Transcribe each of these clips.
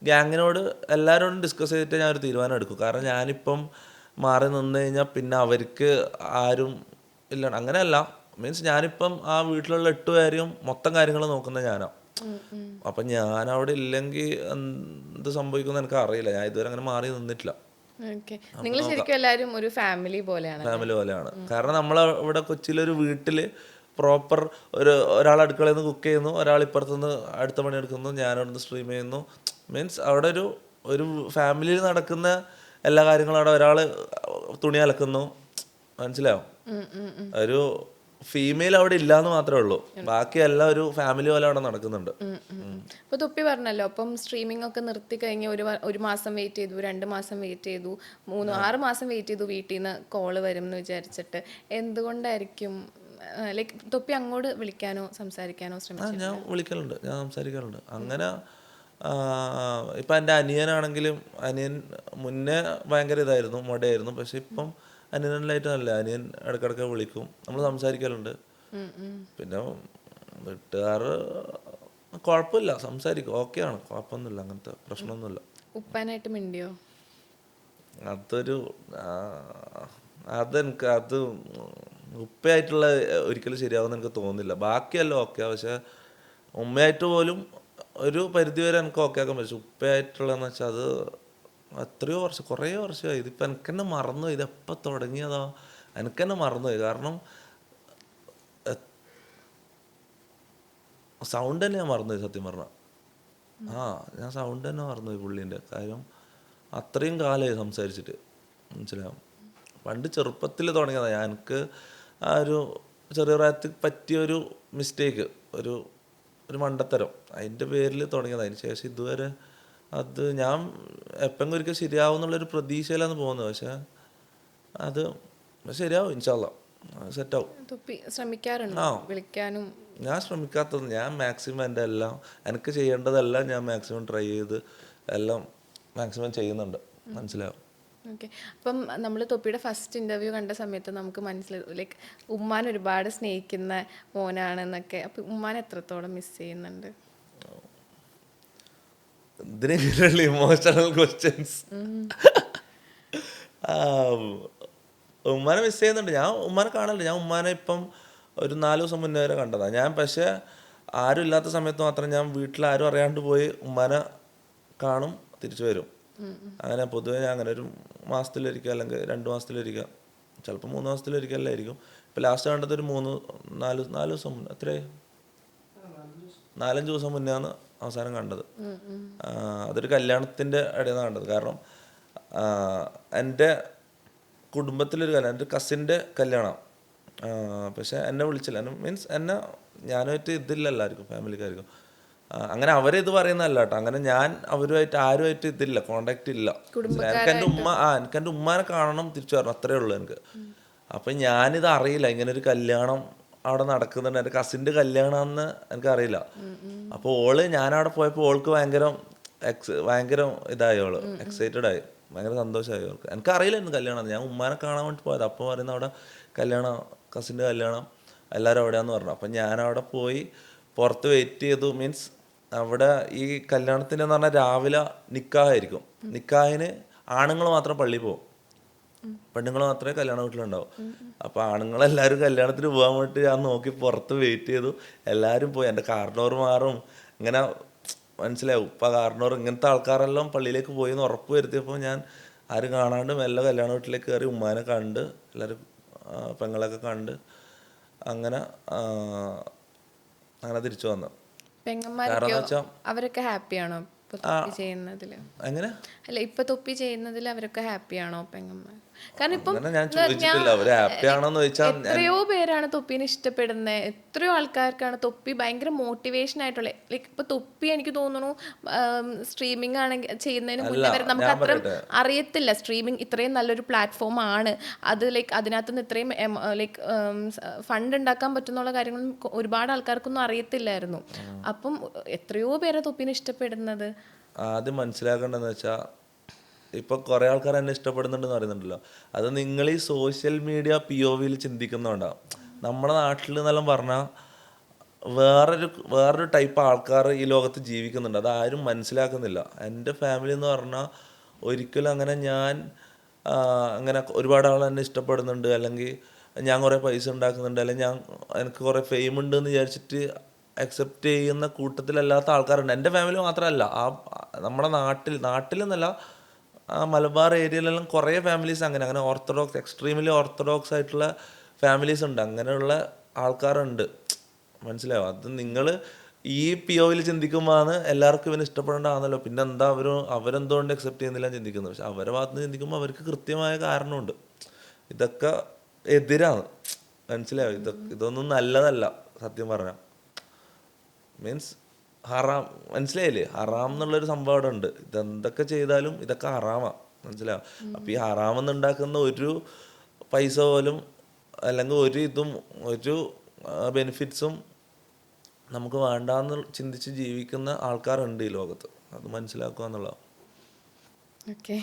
ഗ്യാങ്ങിനോട് എല്ലാവരോടും ഡിസ്കസ് ചെയ്തിട്ട് ഞാനൊരു തീരുമാനം എടുക്കും. കാരണം ഞാനിപ്പം മാറി നിന്ന് കഴിഞ്ഞാൽ പിന്നെ അവർക്ക് ആരും ഇല്ല. അങ്ങനെയല്ല, മീൻസ് ഞാനിപ്പം ആ വീട്ടിലുള്ള 8 പേരെയും മൊത്തം കാര്യങ്ങൾ നോക്കുന്നത് ഞാനാണ്. അപ്പം ഞാനവിടെ ഇല്ലെങ്കിൽ എന്ത് സംഭവിക്കുമെന്ന് എനിക്ക് അറിയില്ല. ഞാൻ ഇതുവരെ അങ്ങനെ മാറി നിന്നിട്ടില്ല. നിങ്ങൾ ശരിക്കും എല്ലാവരും ഒരു ഫാമിലി പോലെയാണല്ലേ? ഫാമിലി പോലെയാണ്. കാരണം നമ്മൾ ഇവിടെ കൊച്ചിയിലൊരു വീട്ടിൽ പ്രോപ്പർ ഒരാൾ അടുക്കളയിൽ നിന്ന് കുക്ക് ചെയ്യുന്നു, ഒരാൾ ഇപ്പുറത്തുനിന്ന് അടുത്ത പണി എടുക്കുന്നു, ഞാനവിടെ നിന്ന് സ്ട്രീം ചെയ്യുന്നു. മീൻസ് അവിടെ ഒരു ഫാമിലിയിൽ നടക്കുന്ന എല്ലാ കാര്യങ്ങളും അവിടെ ഒരാൾ തുണി അലക്കുന്നു, മനസ്സിലാവും. ഒരു ഫീമെയിൽ അവിടെ ഇല്ലാന്ന് മാത്രമേ ഉള്ളൂ, ബാക്കിയെല്ലാം ഒരു ഫാമിലി പോലെ അവിടെ നടക്കുന്നുണ്ട്. അപ്പൊ തൊപ്പി പറഞ്ഞല്ലോ, അപ്പം സ്ട്രീമിംഗ് ഒക്കെ നിർത്തി കഴിഞ്ഞ് ഒരു മാസം വെയിറ്റ് ചെയ്തു, 2 മാസം വെയിറ്റ് ചെയ്തു, 6 മാസം വെയിറ്റ് ചെയ്തു വീട്ടിൽ നിന്ന് കോള് വരും എന്ന് വിചാരിച്ചിട്ട്. എന്തുകൊണ്ടായിരിക്കും ലൈക്ക് തൊപ്പി അങ്ങോട്ട് വിളിക്കാനോ സംസാരിക്കാനോ ശ്രമിച്ചു? ഞാൻ വിളിക്കലുണ്ട്, ഞാൻ സംസാരിക്കാറുണ്ട്. അങ്ങനെ ഇപ്പം എൻ്റെ അനിയനാണെങ്കിലും, അനിയൻ മുന്നേ ഭയങ്കര ഇതായിരുന്നു, മൊടയായിരുന്നു. പക്ഷെ ഇപ്പം അനിയനിലായിട്ട് നല്ല, അനിയൻ ഇടയ്ക്കിടയ്ക്ക് വിളിക്കും, നമ്മൾ സംസാരിക്കലുണ്ട്. പിന്നെ വീട്ടുകാർ കുഴപ്പമില്ല, സംസാരിക്കും, ഓക്കെയാണ്, കുഴപ്പമൊന്നുമില്ല, അങ്ങനത്തെ പ്രശ്നമൊന്നുമില്ല. ഉപ്പാനായിട്ട് മിണ്ടിയോ? അതൊരു അതെനിക്ക് ഉപ്പയായിട്ടുള്ള ഒരിക്കലും ശരിയാവുമെന്ന് എനിക്ക് തോന്നുന്നില്ല. ബാക്കിയല്ല ഓക്കെ, പക്ഷെ ഉമ്മയായിട്ട് പോലും ഒരു പരിധി വരെ എനിക്ക് ഓക്കെ ആക്കാൻ പറ്റും. ഉപ്പയായിട്ടുള്ളതെന്ന് വെച്ചാൽ അത് എത്രയോ വർഷം, കുറേ വർഷമായി. ഇതിപ്പോൾ എനിക്ക് തന്നെ മറന്നുപോയി, ഇതെപ്പോൾ തുടങ്ങിയതാ എനിക്ക് തന്നെ മറന്നുപോയി. കാരണം സൗണ്ട് തന്നെ ഞാൻ മറന്നുപോയി സത്യം പറഞ്ഞാൽ. ഞാൻ സൗണ്ട് തന്നെ മറന്നുപോയി പുള്ളീൻ്റെ. കാര്യം അത്രയും കാലമായി സംസാരിച്ചിട്ട്, മനസ്സിലാവും. പണ്ട് ചെറുപ്പത്തിൽ തുടങ്ങിയതാണ്. എനിക്ക് ആ ഒരു ചെറിയ പ്രായത്തിൽ പറ്റിയൊരു മിസ്റ്റേക്ക്, ഒരു ഒരു മണ്ടത്തരം, അതിൻ്റെ പേരിൽ തുടങ്ങിയതാണ്. അതിന് ശേഷം ഇതുവരെ അത് ഞാൻ എപ്പോഴെങ്കിലും ഒരിക്കൽ ശരിയാവും എന്നുള്ളൊരു പ്രതീക്ഷയിലാണ് പോകുന്നത്. പക്ഷേ അത് ശരിയാവും, ഇൻഷാ അള്ളാ സെറ്റാവും. തൊപ്പി ശ്രമിക്കാറുണ്ടോ വിളിക്കാനും? ഞാൻ ശ്രമിക്കാത്തത്, ഞാൻ മാക്സിമം എൻ്റെ എല്ലാം എനിക്ക് ചെയ്യേണ്ടതെല്ലാം ഞാൻ മാക്സിമം ട്രൈ ചെയ്ത് എല്ലാം മാക്സിമം ചെയ്യുന്നുണ്ട്, മനസ്സിലാവും. ഓക്കെ. അപ്പം നമ്മൾ തൊപ്പിയുടെ ഫസ്റ്റ് ഇൻ്റർവ്യൂ കണ്ട സമയത്ത് നമുക്ക് മനസ്സിലായി ലൈക്ക് ഉമ്മാൻ ഒരുപാട് സ്നേഹിക്കുന്ന മോനാണെന്നൊക്കെ. അപ്പം ഉമ്മാൻ എത്രത്തോളം മിസ് ചെയ്യുന്നുണ്ട്? ഇതിനെങ്കിലും ഇമോഷണൽ ക്വസ്റ്റ്യൻസ്. ഉമ്മാനെ മിസ് ചെയ്യുന്നുണ്ട്. ഞാൻ ഉമ്മാനെ കാണലുണ്ട്. ഞാൻ ഉമ്മാനെ ഇപ്പം ഒരു 4 ദിവസം മുന്നേ വരെ കണ്ടതാണ് ഞാൻ. പക്ഷേ ആരും ഇല്ലാത്ത സമയത്ത് മാത്രം ഞാൻ വീട്ടിൽ ആരും അറിയാണ്ട് പോയി ഉമ്മാനെ കാണും, തിരിച്ചു വരും. അങ്ങനെ പൊതുവെ ഞാൻ അങ്ങനെ ഒരു മാസത്തിലൊരിക്കുക, അല്ലെങ്കിൽ 2 മാസത്തിലൊരിക്കുക, ചിലപ്പോൾ 3 മാസത്തിലൊരിക്കലായിരിക്കും. ഇപ്പം ലാസ്റ്റ് കണ്ടത് ഒരു 4 ദിവസം മുന്നേ, എത്രയായി, 4-5 ദിവസം മുന്നെയാണ് അവസാനം കണ്ടത്. അതൊരു കല്യാണത്തിൻ്റെ ഇടയിലാണ് കണ്ടത്. കാരണം എൻ്റെ കുടുംബത്തിലൊരു കല്യാണം, എൻ്റെ കസിൻ്റെ കല്യാണം. പക്ഷെ എന്നെ വിളിച്ചില്ല. മീൻസ് ഞാനുമായിട്ട് ഇതില്ല, എല്ലാവർക്കും ഫാമിലിക്കാർക്കും അങ്ങനെ അവരിത് പറയുന്നതല്ല കേട്ടോ. അങ്ങനെ ഞാൻ അവരുമായിട്ട് ആരുമായിട്ട് ഇതില്ല, കോണ്ടാക്ട് ഇല്ല. എനിക്ക് എൻ്റെ ഉമ്മാനെ കാണണം, തിരിച്ചു വരണം, അത്രേ ഉള്ളൂ എനിക്ക്. അപ്പം ഞാനിത് അറിയില്ല, ഇങ്ങനെ ഒരു കല്യാണം അവിടെ നടക്കുന്നുണ്ട്, എൻ്റെ കസിൻ്റെ കല്യാണമെന്ന് എനിക്കറിയില്ല. അപ്പോൾ ഞാനവിടെ പോയപ്പോൾ ഓൾക്ക് ഭയങ്കര ഇതായി, എക്സൈറ്റഡ് ആയി, ഭയങ്കര സന്തോഷമായി അവർക്ക്. എനിക്കറിയില്ല ഇന്ന് കല്യാണം, ഞാൻ ഉമ്മാനെ കാണാൻ വേണ്ടി പോയത്. അപ്പോൾ പറയുന്ന അവിടെ കല്യാണം, കസിൻ്റെ കല്യാണം, എല്ലാവരും അവിടെയാന്ന് പറഞ്ഞു. അപ്പം ഞാനവിടെ പോയി പുറത്ത് വെയിറ്റ് ചെയ്തു. മീൻസ് അവിടെ ഈ കല്യാണത്തിൻ്റെ എന്ന് പറഞ്ഞാൽ രാവിലെ നിക്കാഹായിരിക്കും. നിക്കാഹിന് ആണുങ്ങൾ മാത്രം പള്ളിയിൽ പോകും, പെണ്ണുങ്ങൾ മാത്രമേ കല്യാണ വീട്ടിലുണ്ടാവും. അപ്പോൾ ആണുങ്ങളെല്ലാവരും കല്യാണത്തിന് പോകാൻ വേണ്ടി ഞാൻ നോക്കി പുറത്ത് വെയിറ്റ് ചെയ്തു. എല്ലാവരും പോയി, എൻ്റെ കാർഡോർ മാറും ഇങ്ങനെ, മനസ്സിലാവും, ഉപ്പ കാർഡോർ ഇങ്ങനത്തെ ആൾക്കാരെല്ലാം പള്ളിയിലേക്ക് പോയി എന്ന് ഉറപ്പ് വരുത്തിയപ്പോൾ ഞാൻ ആരും കാണാണ്ട് മെല്ലെ കല്യാണ വീട്ടിലേക്ക് കയറി ഉമ്മാനെ കണ്ട്, എല്ലാവരും പെങ്ങളൊക്കെ കണ്ട് അങ്ങനെ അങ്ങനെ തിരിച്ചു വന്നു. പെങ്ങന്മാരൊക്കെ അവരൊക്കെ ഹാപ്പിയാണോ ഇപ്പൊ തൊപ്പി ചെയ്യുന്നതിൽ? എങ്ങനെ അല്ല, ഇപ്പൊ തൊപ്പി ചെയ്യുന്നതിൽ അവരൊക്കെ ഹാപ്പിയാണോ പെങ്ങന്മാർ? കാരണം ഇപ്പം ഞാൻ ചോദിച്ചിട്ടില്ല അവര് ഹാപ്പി ആണോന്ന് ചോദിച്ചാൽ. എത്രയോ പേരാണ് തൊപ്പീനെ ഇഷ്ടപ്പെടുന്നത്, എത്രയോ ആൾക്കാർക്കാണ് തൊപ്പി ഭയങ്കര മോട്ടിവേഷൻ ആയിട്ടുള്ള. ലൈക്ക് ഇപ്പൊ തൊപ്പി എനിക്ക് തോന്നുന്നു സ്ട്രീമിംഗ് ആണെങ്കിൽ ചെയ്യുന്നതിന് മുന്നേ വരെ നമുക്ക് അത്രയും അറിയത്തില്ല സ്ട്രീമിംഗ് ഇത്രയും നല്ലൊരു പ്ലാറ്റ്ഫോം ആണ് അത്. ലൈക്ക് അതിനകത്തുനിന്ന് ഇത്രയും ലൈക്ക് ഫണ്ട് ഉണ്ടാക്കാൻ പറ്റുന്നുള്ള കാര്യങ്ങളും ഒരുപാട് ആൾക്കാർക്കൊന്നും അറിയത്തില്ലായിരുന്നു. അപ്പം എത്രയോ പേരെ തൊപ്പീനെ ഇഷ്ടപ്പെടുന്നത്. ആദ്യം മനസ്സിലാക്കേണ്ടതെന്ന് വെച്ചാൽ, ഇപ്പൊ കുറെ ആൾക്കാർ എന്നെ ഇഷ്ടപ്പെടുന്നുണ്ടെന്ന് പറയുന്നുണ്ടല്ലോ, അത് നിങ്ങൾ ഈ സോഷ്യൽ മീഡിയ POVയിൽ ചിന്തിക്കുന്നുണ്ടാവും. നമ്മുടെ നാട്ടിൽ എന്നെല്ലാം പറഞ്ഞാൽ വേറൊരു ടൈപ്പ് ആൾക്കാർ ഈ ലോകത്ത് ജീവിക്കുന്നുണ്ട്. അതാരും മനസ്സിലാക്കുന്നില്ല. എൻ്റെ ഫാമിലി എന്ന് പറഞ്ഞാൽ ഒരിക്കലും അങ്ങനെ ഞാൻ അങ്ങനെ ഒരുപാട് ആൾ എന്നെ ഇഷ്ടപ്പെടുന്നുണ്ട്, അല്ലെങ്കിൽ ഞാൻ കുറേ പൈസ ഉണ്ടാക്കുന്നുണ്ട്, അല്ലെങ്കിൽ എനിക്ക് കുറേ ഫെയിം ഉണ്ട് എന്ന് വിചാരിച്ചിട്ട് അക്സെപ്റ്റ് ചെയ്യുന്ന കൂട്ടത്തിലല്ലാത്ത ആൾക്കാരുണ്ട്. എൻ്റെ ഫാമിലി മാത്രമല്ല, നമ്മുടെ നാട്ടിലെന്നല്ല, ആ മലബാർ ഏരിയയിലെല്ലാം കുറേ ഫാമിലീസ് അങ്ങനെ അങ്ങനെ ഓർത്തഡോക്സ്, എക്സ്ട്രീമിലി ഓർത്തഡോക്സ് ആയിട്ടുള്ള ഫാമിലീസ് ഉണ്ട്. അങ്ങനെയുള്ള ആൾക്കാരുണ്ട്. മനസ്സിലാവും. അത് നിങ്ങൾ ഈ POവിൽ ചിന്തിക്കുമ്പോഴാണ് എല്ലാവർക്കും ഇവന് ഇഷ്ടപ്പെടേണ്ടതാണല്ലോ, പിന്നെ എന്താ അവരെന്തുകൊണ്ട് അക്സെപ്റ്റ് ചെയ്യുന്നില്ല ചിന്തിക്കുന്നത്. പക്ഷെ അവരെ ഭാഗത്ത് നിന്ന് ചിന്തിക്കുമ്പോൾ അവർക്ക് കൃത്യമായ കാരണമുണ്ട്. ഇതൊക്കെ എതിരാണ്. മനസ്സിലാവും. ഇതൊന്നും നല്ലതല്ല സത്യം പറഞ്ഞാൽ. മീൻസ് ഹറാം, മനസ്സിലായില്ലേ? ഹറാം എന്നുള്ളൊരു സംഭവം അവിടെ ഉണ്ട്. ഇതെന്തൊക്കെ ചെയ്താലും ഇതൊക്കെ ഹറാമാണ്. മനസ്സിലാവും. അപ്പം ഈ ഹറാമെന്ന് ഉണ്ടാക്കുന്ന ഒരു പൈസ പോലും, അല്ലെങ്കിൽ ഒരു ബെനിഫിറ്റ്സും നമുക്ക് വേണ്ടാന്ന് ചിന്തിച്ച് ജീവിക്കുന്ന ആൾക്കാരുണ്ട് ഈ ലോകത്ത്. അത് മനസ്സിലാക്കുക എന്നുള്ളതാണ്. Okay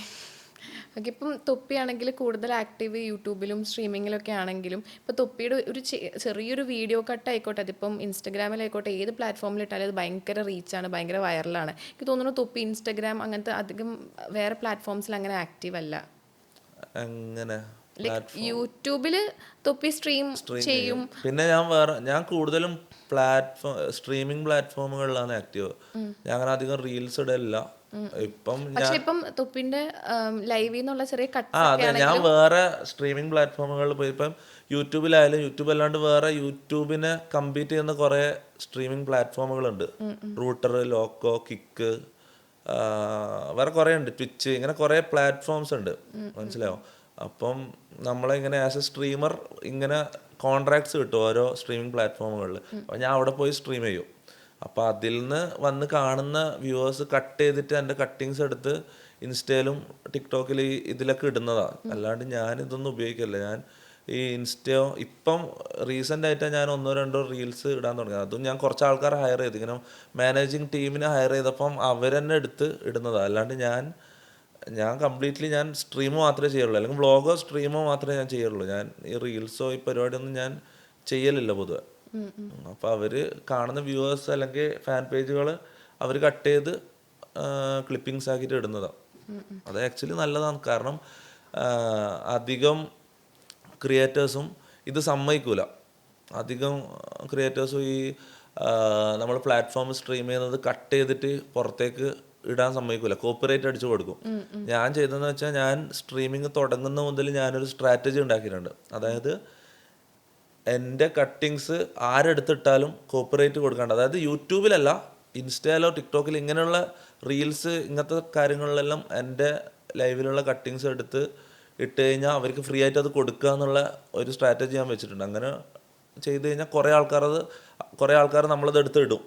okay. ഇപ്പം തൊപ്പിയാണെങ്കിൽ കൂടുതൽ ആക്റ്റീവ് യൂട്യൂബിലും സ്ട്രീമിങ്ങിലൊക്കെ ആണെങ്കിലും ഇപ്പോൾ തൊപ്പിയുടെ ഒരു ചെറിയൊരു വീഡിയോ കട്ട് ആയിക്കോട്ടെ, അതിപ്പം ഇൻസ്റ്റഗ്രാമിലായിക്കോട്ടെ, ഏത് പ്ലാറ്റ്ഫോമിൽ ഇട്ടാലും അത് ഭയങ്കര റീച്ചാണ്, ഭയങ്കര വൈറലാണ്. എനിക്ക് തോന്നുന്നു തൊപ്പി ഇൻസ്റ്റഗ്രാം അങ്ങനത്തെ അധികം വേറെ പ്ലാറ്റ്ഫോംസിൽ അങ്ങനെ ആക്റ്റീവ് അല്ല. അങ്ങനെ ലൈക്ക് യൂട്യൂബിൽ തൊപ്പി സ്ട്രീം ചെയ്യും. പിന്നെ ഞാൻ കൂടുതലും സ്ട്രീമിംഗ് പ്ലാറ്റ്ഫോമുകളിലാണ് ആക്റ്റീവ്. ഞാൻ അങ്ങനെ അധികം റീൽസ് ഇടലില്ല ഇപ്പം. പക്ഷെ ഇപ്പം തൊപ്പിന്റെ ലൈവിൽ നിന്നുള്ള ചെറിയ കട്ട്സ് അതെ, ഞാൻ വേറെ സ്ട്രീമിംഗ് പ്ലാറ്റ്ഫോമുകളിൽ പോയി. ഇപ്പം യൂട്യൂബിലായാലും, യൂട്യൂബ് അല്ലാണ്ട് വേറെ യൂട്യൂബിനെ കമ്പീറ്റ് ചെയ്യുന്ന കുറേ സ്ട്രീമിംഗ് പ്ലാറ്റ്ഫോമുകളുണ്ട്. റൂട്ടർ, ലോക്കോ, കിക്ക്, വേറെ കുറേ ഉണ്ട്, ട്വിച്ച്, ഇങ്ങനെ കുറേ പ്ലാറ്റ്ഫോംസ് ഉണ്ട്. മനസ്സിലാവും. അപ്പം നമ്മളിങ്ങനെ ആസ് എ സ്ട്രീമർ ഇങ്ങനെ കോൺട്രാക്ട്സ് കിട്ടും ഓരോ സ്ട്രീമിംഗ് പ്ലാറ്റ്ഫോമുകളിൽ. അപ്പോൾ ഞാൻ അവിടെ പോയി സ്ട്രീം ചെയ്യും. അപ്പോൾ അതിൽ നിന്ന് വന്ന് കാണുന്ന വ്യൂവേഴ്സ് കട്ട് ചെയ്തിട്ട് എൻ്റെ കട്ടിങ്സ് എടുത്ത് ഇൻസ്റ്റയിലും ടിക്ടോക്കിൽ ഇതിലൊക്കെ ഇടുന്നതാണ്. അല്ലാണ്ട് ഞാൻ ഇതൊന്നും ഉപയോഗിക്കില്ല. ഞാൻ ഈ ഇൻസ്റ്റയോ ഇപ്പം റീസെൻ്റ് ആയിട്ടാണ് ഞാൻ 1-2 റീൽസ് ഇടാൻ തുടങ്ങിയത്. അതും ഞാൻ കുറച്ച് ആൾക്കാരെ ഹയർ ചെയ്ത്, ഇങ്ങനെ മാനേജിങ് ടീമിനെ ഹയർ ചെയ്തപ്പം അവരെന്നെ എടുത്ത് ഇടുന്നതാണ്. അല്ലാണ്ട് ഞാൻ കംപ്ലീറ്റ്ലി ഞാൻ സ്ട്രീമോ മാത്രമേ ചെയ്യുള്ളൂ, അല്ലെങ്കിൽ വ്ളോഗോ സ്ട്രീമോ മാത്രമേ ഞാൻ ചെയ്യുള്ളൂ. ഞാൻ ഈ റീൽസോ ഈ പരിപാടിയൊന്നും ഞാൻ ചെയ്യലില്ല പൊതുവെ. അപ്പോൾ അവർ കാണുന്ന വ്യൂവേഴ്സ് അല്ലെങ്കിൽ ഫാൻ പേജുകൾ അവർ കട്ട് ചെയ്ത് ക്ലിപ്പിങ്സ് ആക്കിയിട്ട് ഇടുന്നതാണ്. അത് ആക്ച്വലി നല്ലതാണ്. കാരണം അധികം ക്രിയേറ്റേഴ്സും ഇത് സമ്മതിക്കൂല. അധികം ക്രിയേറ്റേഴ്സും ഈ നമ്മൾ പ്ലാറ്റ്ഫോം സ്ട്രീം ചെയ്യുന്നത് കട്ട് ചെയ്തിട്ട് പുറത്തേക്ക് ഇടാൻ സമ്മതിക്കൂല, കോപ്പിറൈറ്റ് അടിച്ചു കൊടുക്കും. ഞാൻ ചെയ്തതെന്ന് വെച്ചാൽ, ഞാൻ സ്ട്രീമിങ് തുടങ്ങുന്ന മുതൽ ഞാനൊരു സ്ട്രാറ്റജി ഉണ്ടാക്കിയിട്ടുണ്ട്. അതായത് എൻ്റെ കട്ടിങ്സ് ആരെടുത്തിട്ടാലും കോപ്പിറൈറ്റ് കൊടുക്കാണ്ട്. അതായത് യൂട്യൂബിലല്ല, ഇൻസ്റ്റയിലോ ടിക്ടോക്കിൽ ഇങ്ങനെയുള്ള റീൽസ് ഇങ്ങനത്തെ കാര്യങ്ങളിലെല്ലാം എൻ്റെ ലൈവിലുള്ള കട്ടിങ്സ് എടുത്ത് ഇട്ട് കഴിഞ്ഞാൽ അവർക്ക് ഫ്രീ ആയിട്ട് അത് കൊടുക്കുക എന്നുള്ള ഒരു സ്ട്രാറ്റജി ഞാൻ വെച്ചിട്ടുണ്ട്. അങ്ങനെ ചെയ്ത് കഴിഞ്ഞാൽ കുറേ ആൾക്കാർ നമ്മളത് എടുത്ത് ഇടും.